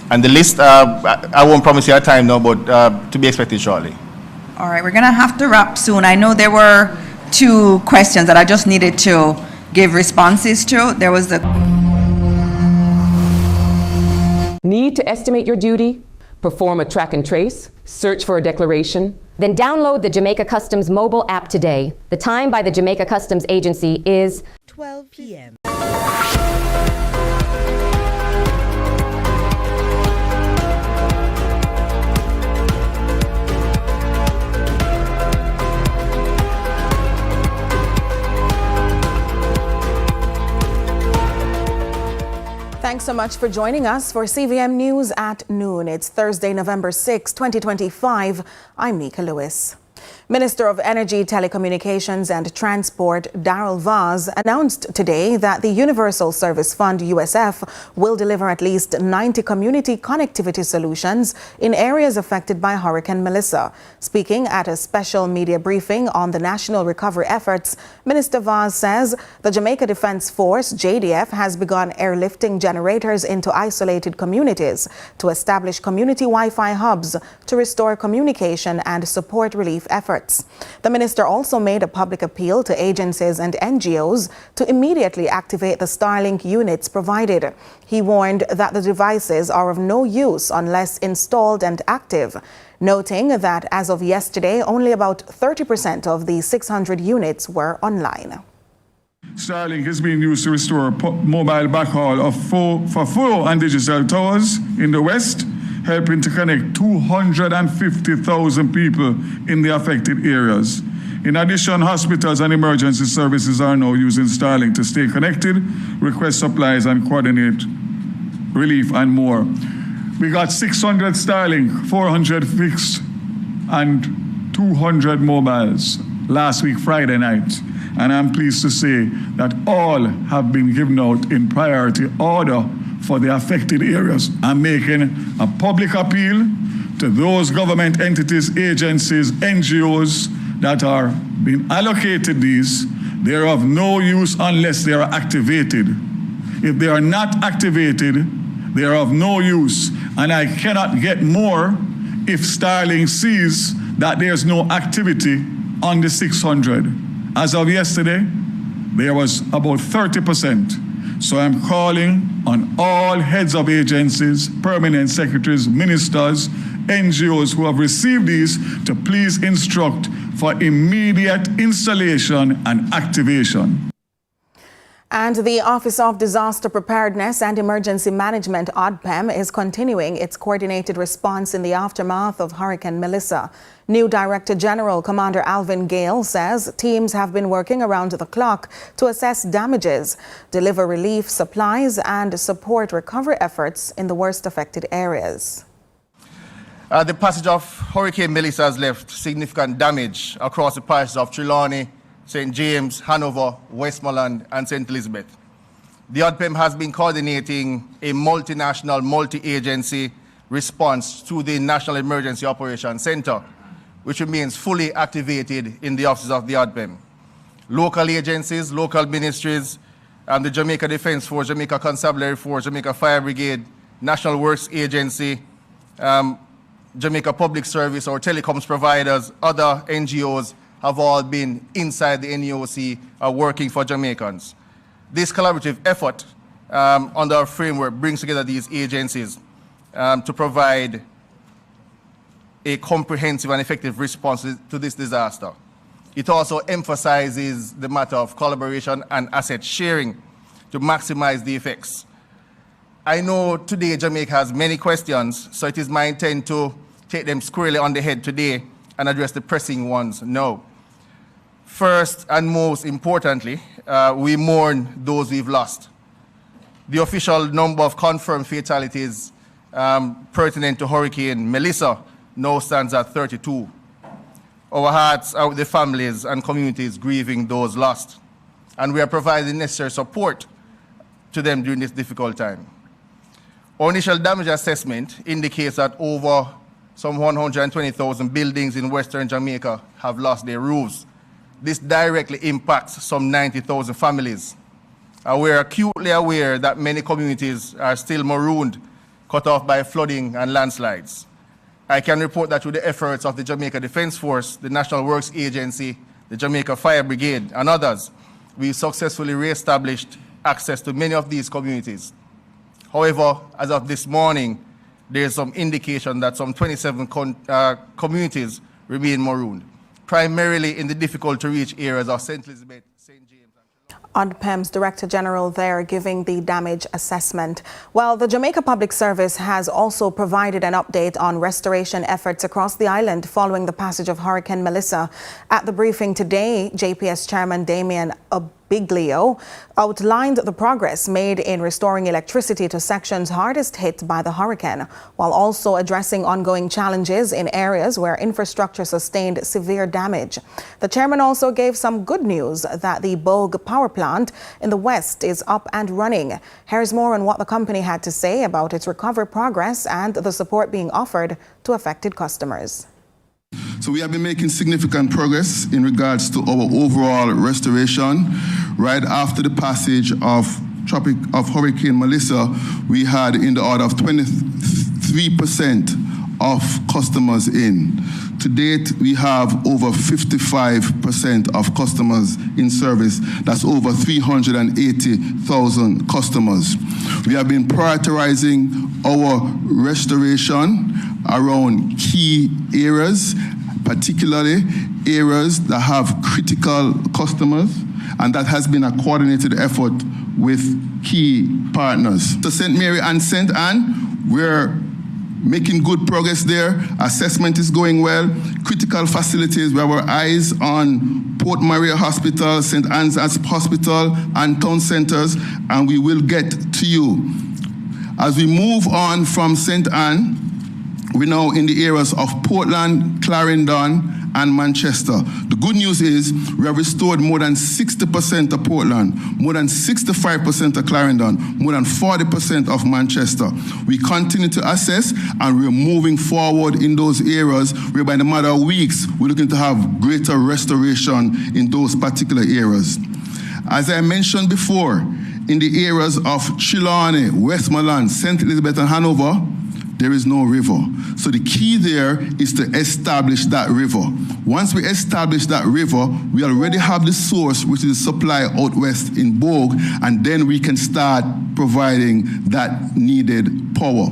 And the list, I won't promise you a time now, but to be expected shortly. All right, we're going to have to wrap soon. I know there were 2 questions that I just needed to give responses to. There was the... Need to estimate your duty, perform a track and trace, search for a declaration. Then download the Jamaica Customs mobile app today. The time by the Jamaica Customs Agency is 12 p.m. Thanks so much for joining us for CVM News at noon. It's Thursday, November 6, 2025. I'm Nika Lewis. Minister of Energy, Telecommunications and Transport Darrell Vaz announced today that the Universal Service Fund USF will deliver at least 90 community connectivity solutions in areas affected by Hurricane Melissa. Speaking at a special media briefing on the national recovery efforts, Minister Vaz says the Jamaica Defense Force JDF has begun airlifting generators into isolated communities to establish community Wi-Fi hubs to restore communication and support relief efforts. The minister also made a public appeal to agencies and NGOs to immediately activate the Starlink units provided. He warned that the devices are of no use unless installed and active, noting that as of yesterday, only about 30% of the 600 units were online. Starlink is being used to restore mobile backhaul for full and digital towers in the West, helping to connect 250,000 people in the affected areas. In addition, hospitals and emergency services are now using Starlink to stay connected, request supplies and coordinate relief and more. We got 600 Starlink, 400 fixed and 200 mobiles last week, Friday night. And I'm pleased to say that all have been given out in priority order for the affected areas. I'm making a public appeal to those government entities, agencies, NGOs that are being allocated these. They are of no use unless they are activated. If they are not activated, they are of no use. And I cannot get more if Starlink sees that there's no activity on the 600. As of yesterday, there was about 30%. So I'm calling on all heads of agencies, permanent secretaries, ministers, NGOs who have received these to please instruct for immediate installation and activation. And the Office of Disaster Preparedness and Emergency Management, ODPEM, is continuing its coordinated response in the aftermath of Hurricane Melissa. New Director General Commander Alvin Gale says teams have been working around the clock to assess damages, deliver relief supplies, and support recovery efforts in the worst affected areas. The passage of Hurricane Melissa has left significant damage across the parishes of Trelawney, St. James, Hanover, Westmoreland, and St. Elizabeth. The ODPEM has been coordinating a multinational, multi-agency response to the National Emergency Operations Center, which remains fully activated in the offices of the ODPEM. Local agencies, local ministries, the Jamaica Defense Force, Jamaica Constabulary Force, Jamaica Fire Brigade, National Works Agency, Jamaica Public Service or telecoms providers, other NGOs have all been inside the NEOC working for Jamaicans. This collaborative effort under our framework brings together these agencies to provide a comprehensive and effective response to this disaster. It also emphasizes the matter of collaboration and asset sharing to maximize the effects. I know today Jamaica has many questions, so it is my intent to take them squarely on the head today and address the pressing ones now. First and most importantly, we mourn those we've lost. The official number of confirmed fatalities pertinent to Hurricane Melissa now stands at 32. Our hearts are with the families and communities grieving those lost, and we are providing necessary support to them during this difficult time. Our initial damage assessment indicates that over some 120,000 buildings in Western Jamaica have lost their roofs. This directly impacts some 90,000 families. We are acutely aware that many communities are still marooned cut off by flooding and landslides. I can report that through the efforts of the Jamaica Defence Force, the National Works Agency, the Jamaica Fire Brigade, and others, we successfully re-established access to many of these communities. However, as of this morning, there is some indication that some 27 communities remain marooned, primarily in the difficult-to-reach areas of St. Elizabeth, St. James. ODPEM's Director General there giving the damage assessment. Well, the Jamaica Public Service has also provided an update on restoration efforts across the island following the passage of Hurricane Melissa. At the briefing today, JPS Chairman Damian Biglio outlined the progress made in restoring electricity to sections hardest hit by the hurricane, while also addressing ongoing challenges in areas where infrastructure sustained severe damage. The chairman also gave some good news that the Bogue power plant in the west is up and running. Here's more on what the company had to say about its recovery progress and the support being offered to affected customers. So we have been making significant progress in regards to our overall restoration. Right after the passage of Hurricane Melissa, we had in the order of 23% of customers in. To date, we have over 55% of customers in service. That's over 380,000 customers. We have been prioritizing our restoration around key areas, particularly areas that have critical customers, and that has been a coordinated effort with key partners. So St. Mary and St. Anne, we're making good progress there. Assessment is going well. Critical facilities, we have our eyes on Port Maria Hospital, St. Anne's Hospital, and town centers, and we will get to you. As we move on from St. Anne, we're now in the areas of Portland, Clarendon, and Manchester. The good news is we have restored more than 60% of Portland, more than 65% of Clarendon, more than 40% of Manchester. We continue to assess, and we're moving forward in those areas whereby in a matter of weeks, we're looking to have greater restoration in those particular areas. As I mentioned before, in the areas of Trelawney, Westmoreland, St. Elizabeth, and Hanover, there is no river. So the key there is to establish that river. Once we establish that river, we already have the source, which is the supply out west in Bogue, and then we can start providing that needed power.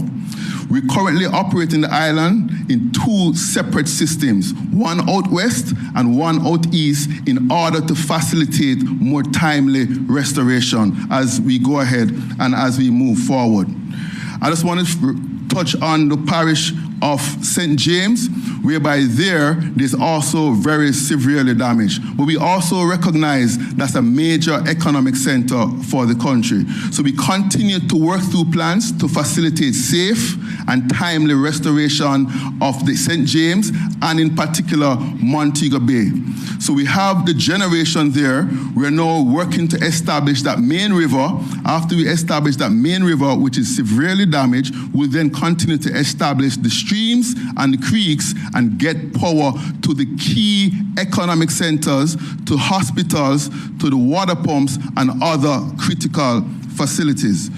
We currently operate in the island in two separate systems, one out west and one out east, in order to facilitate more timely restoration as we go ahead and as we move forward. I just want to touch on the parish of St. James, whereby there's also very severely damaged. But we also recognize that's a major economic center for the country. So we continue to work through plans to facilitate safe and timely restoration of the St. James and in particular Montego Bay. So we have the generation there. We're now working to establish that main river. After we establish that main river, which is severely damaged, we'll then continue to establish the streams and the creeks and get power to the key economic centers, to hospitals, to the water pumps and other critical facilities.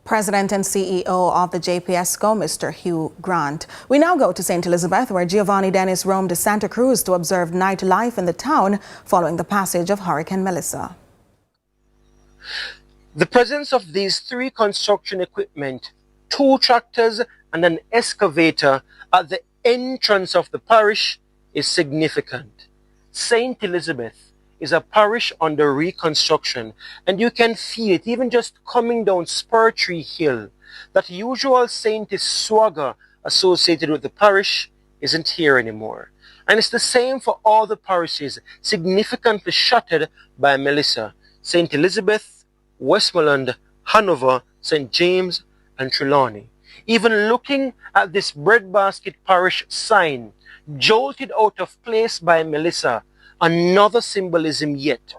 President and CEO of the JPSCO, Mr. Hugh Grant. We now go to St. Elizabeth, where Giovanni Dennis roamed to Santa Cruz to observe nightlife in the town following the passage of Hurricane Melissa. The presence of these three construction equipment, 2 tractors and an excavator at the entrance of the parish is significant. St. Elizabeth is a parish under reconstruction, and you can feel it even just coming down Spur Tree Hill. That usual Saint swagger associated with the parish isn't here anymore. And it's the same for all the parishes significantly shattered by Melissa: St. Elizabeth, Westmoreland, Hanover, St. James, and Trelawney. Even looking at this breadbasket parish sign, jolted out of place by Melissa, another symbolism yet,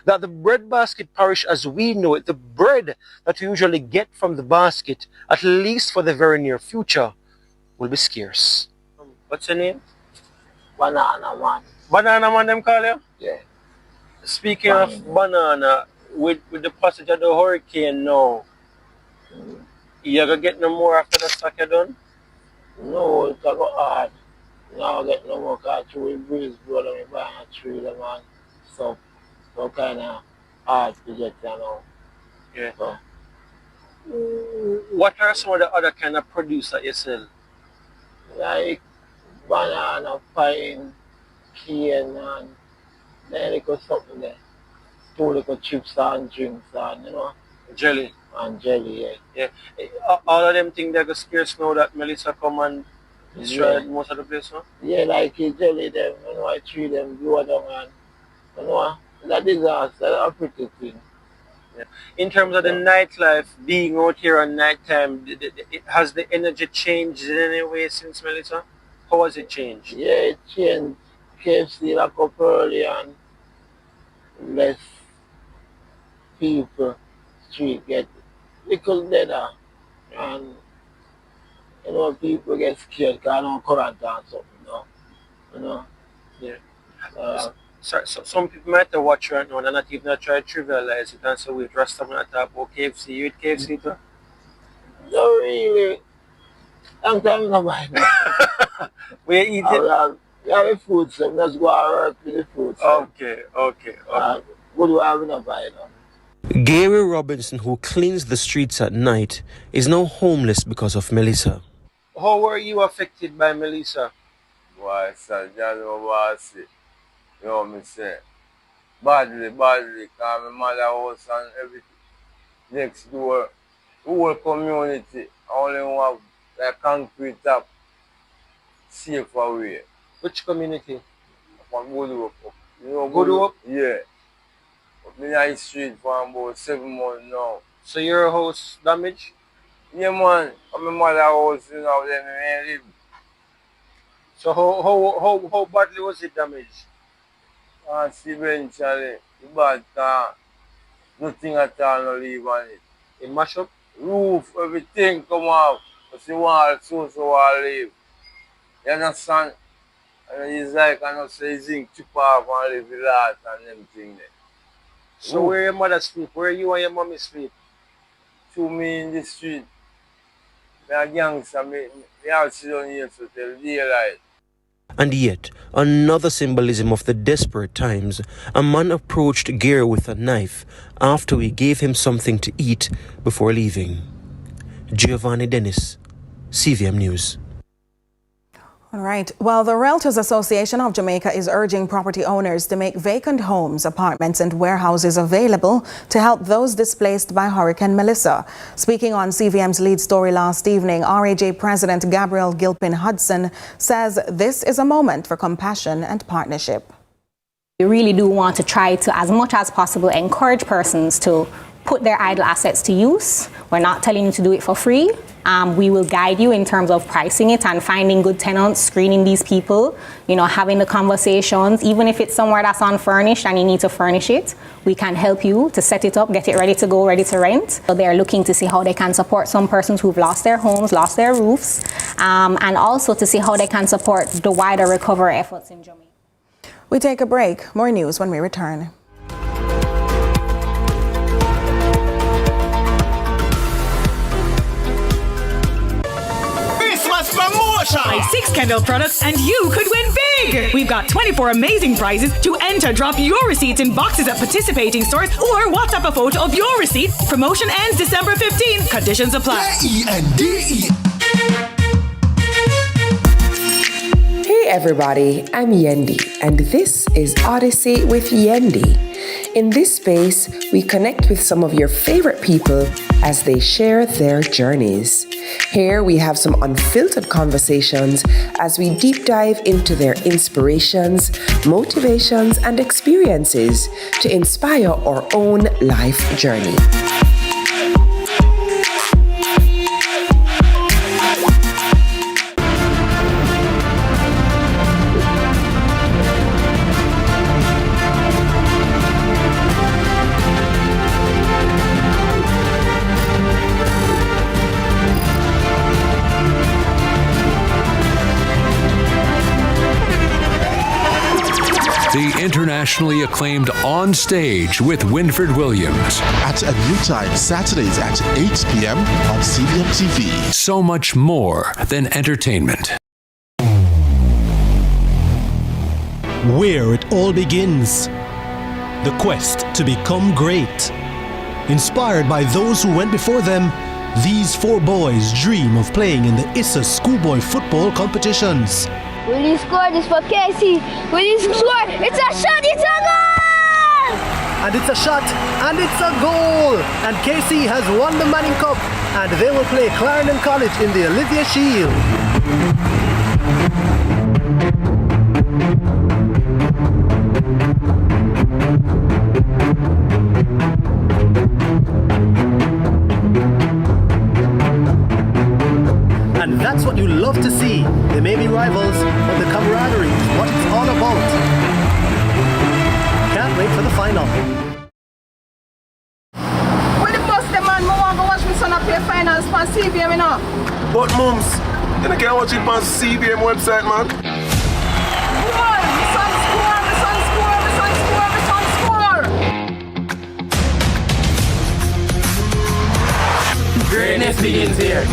that the breadbasket parish as we know it, the bread that we usually get from the basket, at least for the very near future, will be scarce. What's your name? Banana Man. Banana Man, them call you? Yeah. Speaking of banana, with the passage of the hurricane now, You gonna get no more after the stock you done? No, it's a go hard. Now I get no more car through the breeze, brother. Me buy a tree, them and stuff. So kind of hard to get there now. Yeah. So, What are some of the other kind of produce that you sell? like banana, pine, cane, and then little something there. 2 little chips and drinks and, you know, Jelly. and jelly, yeah. Yeah. All of them things they're gonna scarce now that Melissa come and destroy most of the place, no? Yeah, like he jelly them, you know, I treat them, blow them, and, you know, it's a disaster, a pretty thing. Yeah. In terms of the nightlife, being out here at night time, has the energy changed in any way since Melissa? How has it changed? Yeah, it changed. KFC lock up early and less people, street get little deader, and, you know, people get scared because I don't current and something, you know. Yeah. So some people might have watched right now and not even try to trivialize it and say, wait, Rastaman talk about KFC. You eat KFC too? Not really. Long time no buy now. We eat it? We have a food, so let's go and work with the food. So. Okay. Good we have no buy now. Gary Robinson, who cleans the streets at night, is now homeless because of Melissa. How were you affected by Melissa? Why, sir, just over it. You know what I say? Badly, because my mother house and everything. Next door, the whole community, only one like concrete top, safe away. Which community? From Good Hope. You know, Good Hope? Yeah. I've been on the street for about 7 months now. So your house damaged? Yeah, man. My mother house, you know, then I live. So how badly was it damaged? Eventually, the bad car, nothing at all no leave on it. It mash up? Roof, everything come off. But the wall, so wall leave. You understand? And it's like, I know, say zinc chip off and leave the lot and everything there. So where your mother sleep? Where you and your mommy sleep? To me in the street. Me a gangster, me have to sit down here to tell daylight. And yet, another symbolism of the desperate times, a man approached Gare with a knife after we gave him something to eat before leaving. Giovanni Dennis, CVM News. All right. Well, the Realtors Association of Jamaica is urging property owners to make vacant homes, apartments and warehouses available to help those displaced by Hurricane Melissa. Speaking on CVM's lead story last evening, RAJ President Gabriel Gilpin Hudson says this is a moment for compassion and partnership. We really do want to try to, as much as possible, encourage persons to put their idle assets to use. We're not telling you to do it for free. We will guide you in terms of pricing it and finding good tenants, screening these people, you know, having the conversations. Even if it's somewhere that's unfurnished and you need to furnish it, we can help you to set it up, get it ready to go, ready to rent. So they're looking to see how they can support some persons who've lost their homes, lost their roofs, and also to see how they can support the wider recovery efforts in Jamaica. We take a break. More news when we return. Buy 6 Kendall products and you could win big! We've got 24 amazing prizes to enter. Drop your receipts in boxes at participating stores or WhatsApp a photo of your receipt. Promotion ends December 15. Conditions apply. Hey everybody, I'm Yendi and this is Odyssey with Yendi. In this space, we connect with some of your favorite people as they share their journeys. Here we have some unfiltered conversations as we deep dive into their inspirations, motivations, and experiences to inspire our own life journey. the internationally acclaimed On Stage with Winfred Williams. At a new time, Saturdays at 8 p.m. on CVM TV. So much more than entertainment. Where it all begins. The quest to become great. Inspired by those who went before them, these four boys dream of playing in the ISSA schoolboy football competitions. Will he score this for Casey? Will he score? It's a shot, it's a goal! And it's a shot, and it's a goal! And Casey has won the Manning Cup, and they will play Clarendon College in the Olivia Shield. And that's what you love to see. They may be rivals, but the camaraderie is what it's all about. Can't wait for the final. When the bus the man, I want to watch my son up play finals for CVM, you know. But mums, you can't watch it on CVM website, man. Come on, my son score, my son score, my son score, my son score. Greatness begins here.